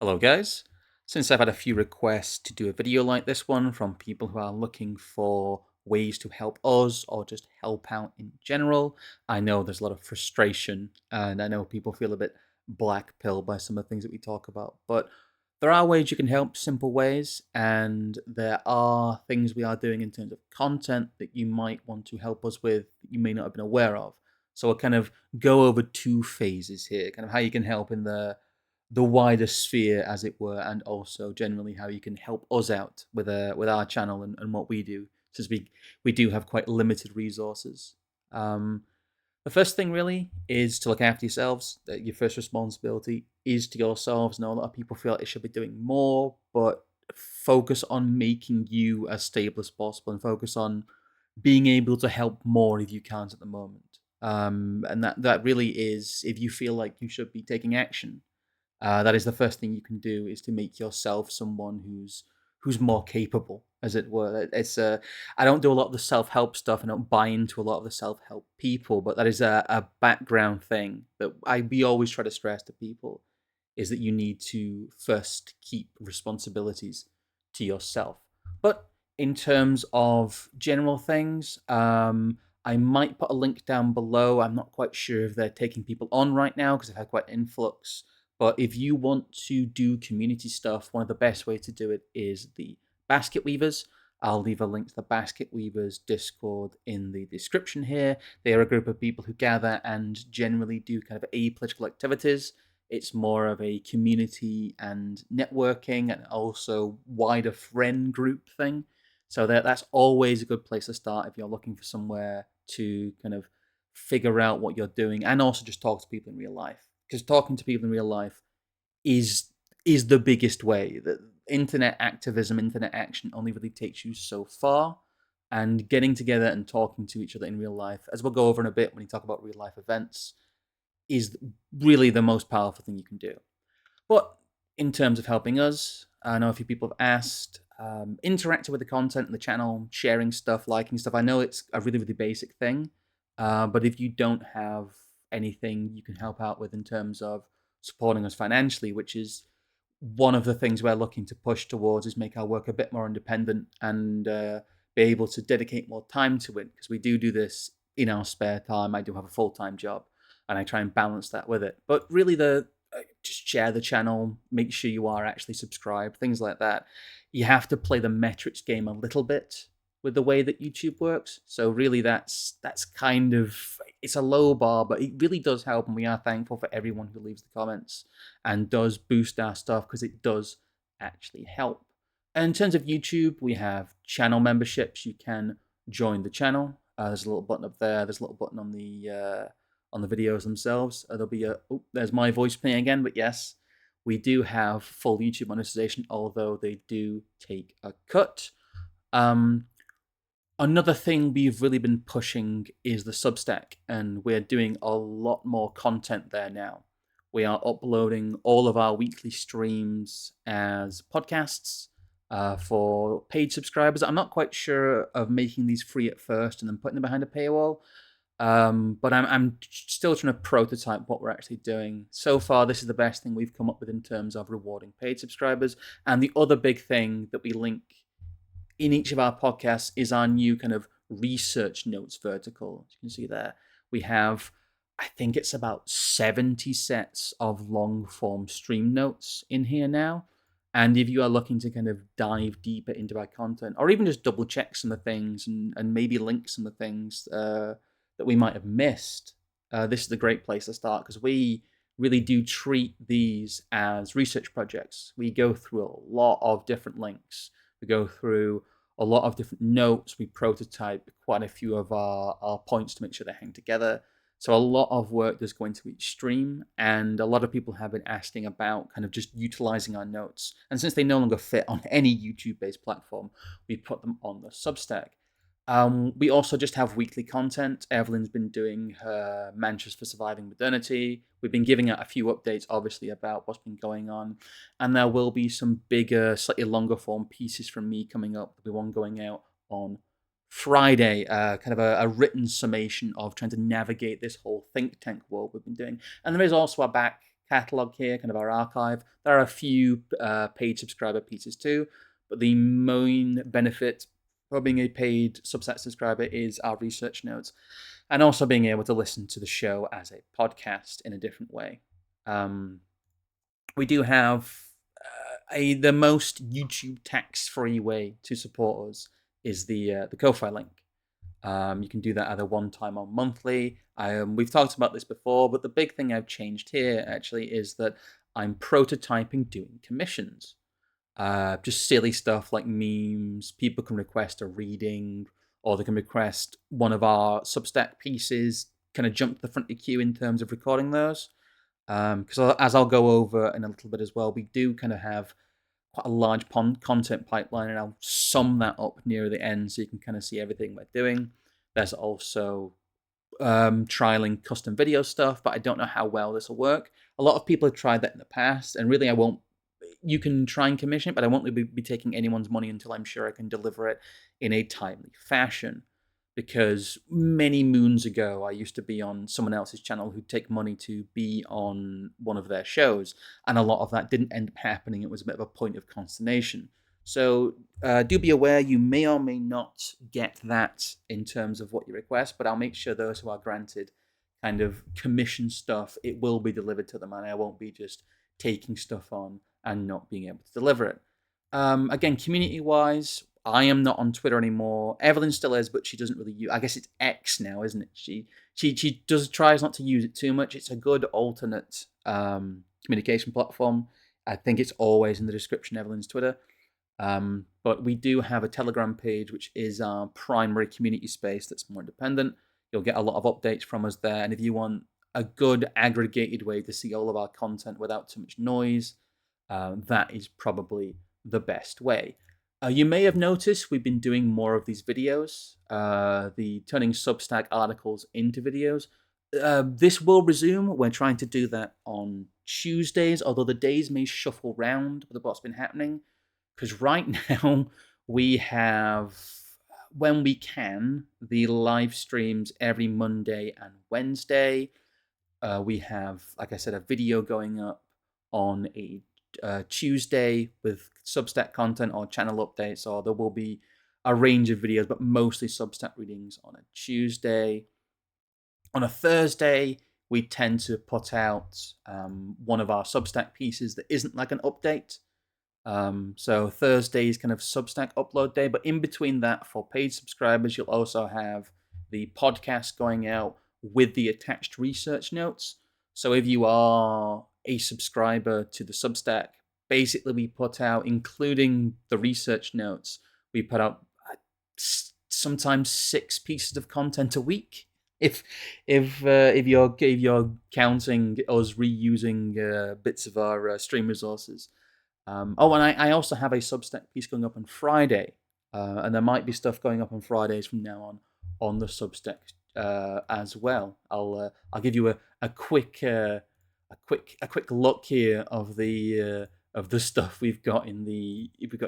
Hello guys. Since I've had a few requests to do a video like this one from people who are looking for ways to help us or just help out in general, I know there's a lot of frustration and I know people feel a bit black pilled by some of the things that we talk about, but there are ways you can help, simple ways, and there are things we are doing in terms of content that you might want to help us with that you may not have been aware of. So I'll kind of go over two phases here, kind of how you can help in the wider sphere, as it were, and also generally how you can help us out with our channel and what we do, since we do have quite limited resources. Um, the first thing really is to look after yourselves. That your first responsibility is to yourselves. Now, a lot of people feel like they should be doing more, but focus on making you as stable as possible and focus on being able to help more if you can't at the moment. And that really is, if you feel like you should be taking action, that is the first thing you can do, is to make yourself someone who's more capable, as it were. It's I don't do a lot of the self help stuff. I don't buy into a lot of the self help people, but that is a background thing that we always try to stress to people, is that you need to first keep responsibilities to yourself. But in terms of general things, I might put a link down below. I'm not quite sure if they're taking people on right now because they've had quite an influx. But if you want to do community stuff, one of the best ways to do it is the Basket Weavers. I'll leave a link to the Basket Weavers Discord in the description here. They are a group of people who gather and generally do kind of apolitical activities. It's more of a community and networking and also wider friend group thing. So that's always a good place to start if you're looking for somewhere to kind of figure out what you're doing and also just talk to people in real life, because talking to people in real life is is the biggest way. That internet activism, internet action only really takes you so far, and getting together and talking to each other in real life, as we'll go over in a bit when we talk about real life events, is really the most powerful thing you can do. But in terms of helping us, I know a few people have asked, interacting with the content and the channel, sharing stuff, liking stuff. I know it's a really, really basic thing, but if you don't have anything you can help out with in terms of supporting us financially, which is one of the things we're looking to push towards, is make our work a bit more independent and be able to dedicate more time to it, because we do this in our spare time. I do have a full-time job and I try and balance that with it. But really, the just share the channel, make sure you are actually subscribed, things like that. You have to play the metrics game a little bit with the way that YouTube works. So really, that's kind of, it's a low bar, but it really does help, and we are thankful for everyone who leaves the comments and does boost our stuff, because it does actually help. And in terms of YouTube, we have channel memberships. You can join the channel. There's a little button up there. There's a little button on the videos themselves. There'll be a, oh, there's my voice playing again, but yes, we do have full YouTube monetization, although they do take a cut. Um, Another thing we've really been pushing is the Substack, and we're doing a lot more content there now. We are uploading all of our weekly streams as podcasts for paid subscribers. I'm not quite sure of making these free at first and then putting them behind a paywall, but I'm still trying to prototype what we're actually doing. So far, this is the best thing we've come up with in terms of rewarding paid subscribers. And the other big thing that we link in each of our podcasts is our new kind of research notes vertical. As you can see there, we have, I think it's about 70 sets of long form stream notes in here now. And if you are looking to kind of dive deeper into our content, or even just double check some of the things and maybe link some of the things that we might have missed, this is a great place to start, because we really do treat these as research projects. We go through a lot of different links. We go through a lot of different notes. We prototype quite a few of our points to make sure they hang together. So a lot of work does go into each stream, and a lot of people have been asking about kind of just utilizing our notes. And since they no longer fit on any YouTube-based platform, we put them on the Substack. We also just have weekly content. Evelyn's been doing her mantras for surviving modernity. We've been giving out a few updates, obviously, about what's been going on. And there will be some bigger, slightly longer form pieces from me coming up. There'll be one going out on Friday, kind of a written summation of trying to navigate this whole think tank world we've been doing. And there is also a back catalog here, kind of our archive. There are a few paid subscriber pieces too, but the main benefit for being a paid Substack subscriber is our research notes, and also being able to listen to the show as a podcast in a different way. We do have the most YouTube tax-free way to support us is the Ko-fi link. You can do that either one time or monthly. We've talked about this before, but the big thing I've changed here actually is that I'm prototyping doing commissions. Just silly stuff like memes. People can request a reading, or they can request one of our Substack pieces, kind of jump to the front of the queue in terms of recording those. Because as I'll go over in a little bit as well, we do kind of have quite a large content pipeline, and I'll sum that up near the end so you can kind of see everything we're doing. There's also trialing custom video stuff, but I don't know how well this will work. A lot of people have tried that in the past, and really I won't. You can try and commission it, but I won't be taking anyone's money until I'm sure I can deliver it in a timely fashion. Because many moons ago, I used to be on someone else's channel who'd take money to be on one of their shows, and a lot of that didn't end up happening. It was a bit of a point of consternation. So do be aware you may or may not get that in terms of what you request, but I'll make sure those who are granted kind of commission stuff, it will be delivered to them, and I won't be just taking stuff on and not being able to deliver it. Again, community-wise, I am not on Twitter anymore. Evelyn still is, but she doesn't really use. I guess it's X now, isn't it? She tries not to use it too much. It's a good alternate communication platform. I think it's always in the description, Evelyn's Twitter. But we do have a Telegram page, which is our primary community space that's more independent. You'll get a lot of updates from us there. And if you want a good aggregated way to see all of our content without too much noise, that is probably the best way. You may have noticed we've been doing more of these videos, the turning Substack articles into videos. This will resume. We're trying to do that on Tuesdays, although the days may shuffle round with what's been happening. Because right now we have, when we can, the live streams every Monday and Wednesday. We have, like I said, a video going up on a Tuesday with Substack content or channel updates, or there will be a range of videos, but mostly Substack readings on a Tuesday. On a Thursday, we tend to put out one of our Substack pieces that isn't like an update. So Thursday is kind of Substack upload day, but in between that, for paid subscribers, you'll also have the podcast going out with the attached research notes. So if you are a subscriber to the Substack, basically we put out, including the research notes, we put out sometimes 6 pieces of content a week. If you're counting us reusing bits of our stream resources. And I also have a Substack piece going up on Friday, and there might be stuff going up on Fridays from now on the Substack as well. I'll give you a quick look here of the stuff we've got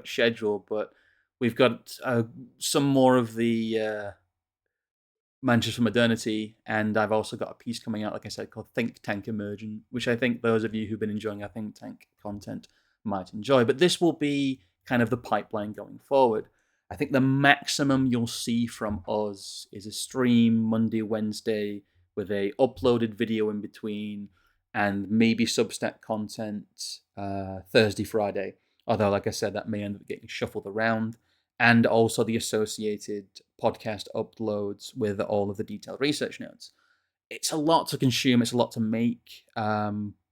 scheduled, but we've got some more of the Manchester Modernity, and I've also got a piece coming out, like I said, called Think Tank Emergent, which I think those of you who've been enjoying our Think Tank content might enjoy. But this will be kind of the pipeline going forward. I think the maximum you'll see from us is a stream Monday, Wednesday, with a uploaded video in between, and maybe Substack content Thursday, Friday. Although, like I said, that may end up getting shuffled around. And also the associated podcast uploads with all of the detailed research notes. It's a lot to consume. It's a lot to make.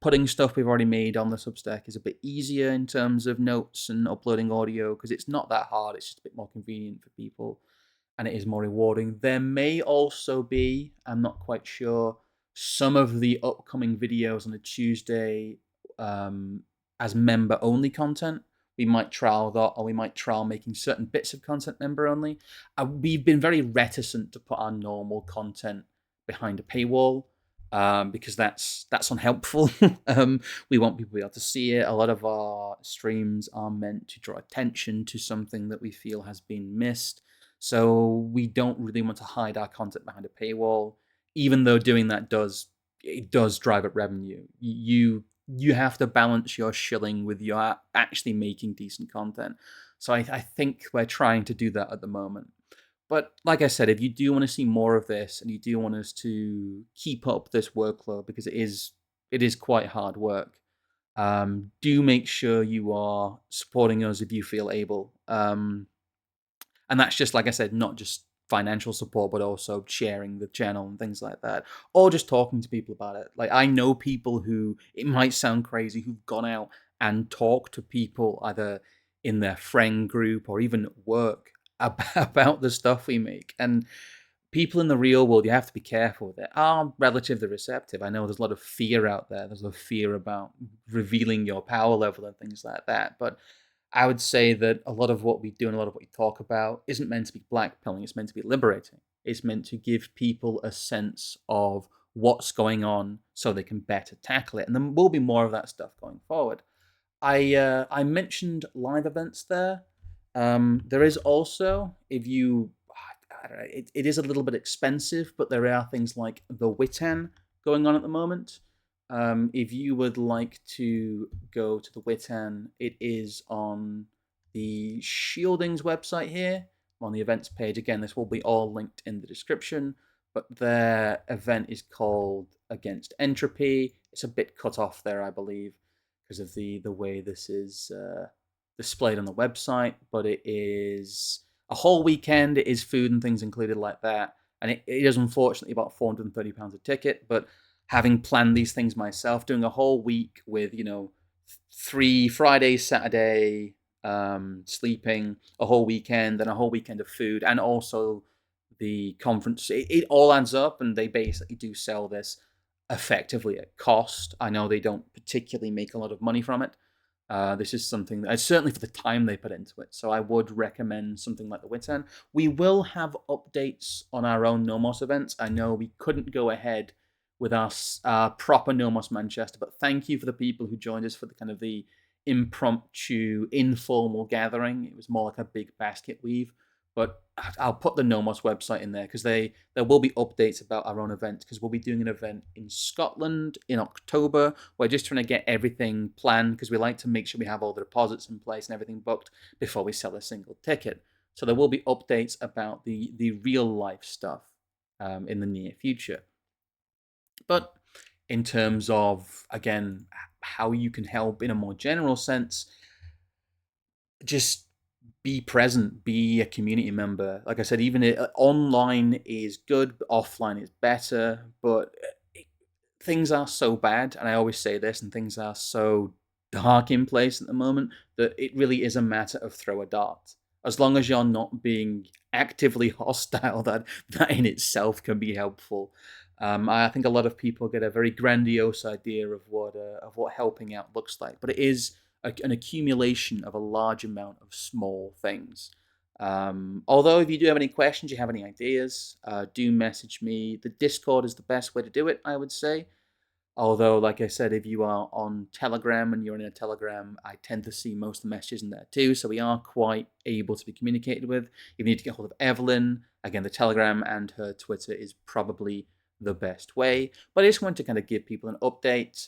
Putting stuff we've already made on the Substack is a bit easier in terms of notes and uploading audio, because it's not that hard. It's just a bit more convenient for people, and it is more rewarding. There may also be, I'm not quite sure, some of the upcoming videos on a Tuesday as member-only content. We might trial that, or we might trial making certain bits of content member only. We've been very reticent to put our normal content behind a paywall because that's unhelpful. We want people to be able to see it. A lot of our streams are meant to draw attention to something that we feel has been missed. So we don't really want to hide our content behind a paywall, even though doing that does drive up revenue. You you have to balance your shilling with your actually making decent content. So I think we're trying to do that at the moment. But like I said, if you do want to see more of this and you do want us to keep up this workload, because it is quite hard work, do make sure you are supporting us if you feel able. And that's just, like I said, not just financial support, but also sharing the channel and things like that, or just talking to people about it. Like, I know people who, it might sound crazy, who've gone out and talked to people either in their friend group or even at work about the stuff we make. And people in the real world, you have to be careful with it, are relatively receptive. I know there's a lot of fear out there. There's a lot of fear about revealing your power level and things like that. But I would say that a lot of what we do and a lot of what we talk about isn't meant to be blackpilling. It's meant to be liberating. It's meant to give people a sense of what's going on so they can better tackle it. And there will be more of that stuff going forward. I mentioned live events there. There is also, if you, I don't know, it is a little bit expensive, but there are things like the Witan going on at the moment. If you would like to go to the Witan, it is on the Shielding's website here, on the events page. Again, this will be all linked in the description, but their event is called Against Entropy. It's a bit cut off there, I believe, because of the way this is displayed on the website, but it is a whole weekend. It is food and things included like that, and it is unfortunately about £430 a ticket. But having planned these things myself, doing a whole week with 3 Friday, Saturday, sleeping, a whole weekend, and a whole weekend of food, and also the conference, it all adds up, and they basically do sell this effectively at cost. I know they don't particularly make a lot of money from it. This is something that, certainly for the time they put into it. So I would recommend something like the Witan. We will have updates on our own Nomos events. I know we couldn't go ahead with our proper Nomos Manchester, but thank you for the people who joined us for the kind of the impromptu, informal gathering. It was more like a big basket weave. But I'll put the Nomos website in there because there will be updates about our own event, because we'll be doing an event in Scotland in October. We're just trying to get everything planned because we like to make sure we have all the deposits in place and everything booked before we sell a single ticket. So there will be updates about the real life stuff in the near future. But in terms of, again, how you can help in a more general sense, just be present, be a community member. Like I said, even online is good, offline is better, but things are so bad, and I always say this, and things are so dark in place at the moment, that it really is a matter of throw a dart. As long as you're not being actively hostile, that in itself can be helpful. I think a lot of people get a very grandiose idea of what helping out looks like, but it is an accumulation of a large amount of small things. Although, if you do have any questions, you have any ideas, do message me. The Discord is the best way to do it, I would say. Although, like I said, if you are on Telegram and you're in a Telegram, I tend to see most of the messages in there too. So we are quite able to be communicated with. If you need to get hold of Evelyn, again, the Telegram and her Twitter is probably the best way. But I just want to kind of give people an update.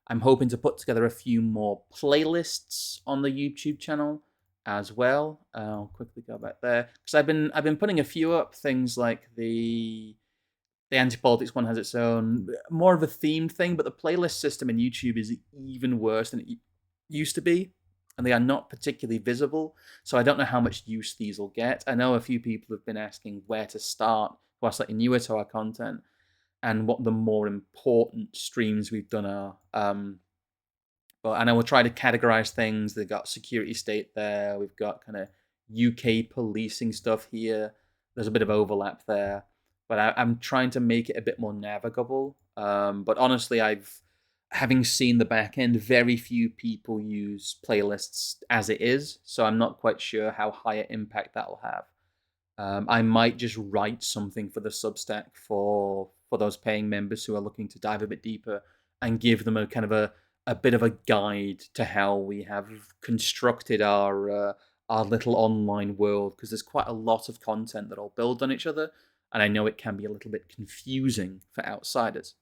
I'm hoping to put together a few more playlists on the YouTube channel as well. I'll quickly go back there because I've been putting a few up, things like the anti-politics one has its own, more of a themed thing, but the playlist system in YouTube is even worse than it used to be, and they are not particularly visible. So I don't know how much use these will get. I know a few people have been asking where to start, who are slightly newer to our content, and what the more important streams we've done are. But and I will try to categorize things. They've got security state there. We've got kind of UK policing stuff here. There's a bit of overlap there, but I'm trying to make it a bit more navigable. But honestly, having seen the back end, very few people use playlists as it is, so I'm not quite sure how high an impact that will have. I might just write something for the Substack for those paying members who are looking to dive a bit deeper and give them a kind of a bit of a guide to how we have constructed our little online world, because there's quite a lot of content that all build on each other, and I know it can be a little bit confusing for outsiders.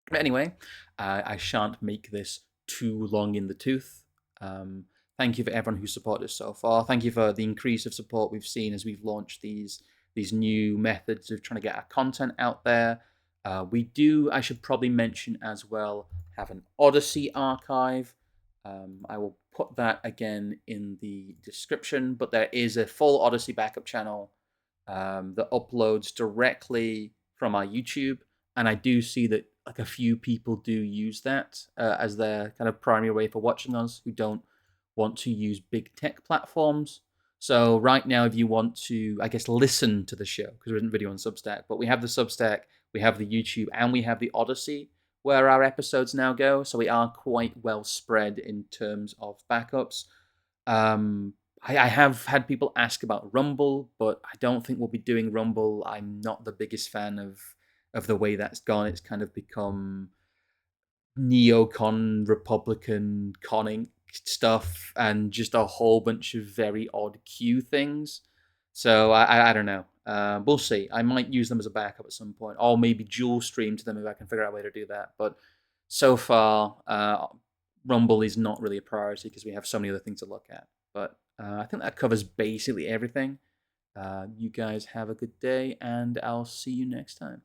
But anyway, I shan't make this too long in the tooth. Um, Thank you for everyone who supported us so far. Thank you for the increase of support we've seen as we've launched these new methods of trying to get our content out there. We do, I should probably mention as well, have an Odyssey archive. I will put that again in the description, but there is a full Odyssey backup channel that uploads directly from our YouTube, and I do see that like a few people do use that as their kind of primary way for watching us, who don't want to use big tech platforms. So right now, if you want to, I guess, listen to the show, because there isn't video on Substack, but we have the Substack, we have the YouTube, and we have the Odyssey, where our episodes now go. So we are quite well spread in terms of backups. Um, I have had people ask about Rumble, but I don't think we'll be doing Rumble. I'm not the biggest fan of the way that's gone. It's kind of become neocon Republican conning stuff and just a whole bunch of very odd Q things. So I don't know. We'll see. I might use them as a backup at some point, or maybe dual stream to them if I can figure out a way to do that. But so far, Rumble is not really a priority because we have so many other things to look at. But I think that covers basically everything. You guys have a good day, and I'll see you next time.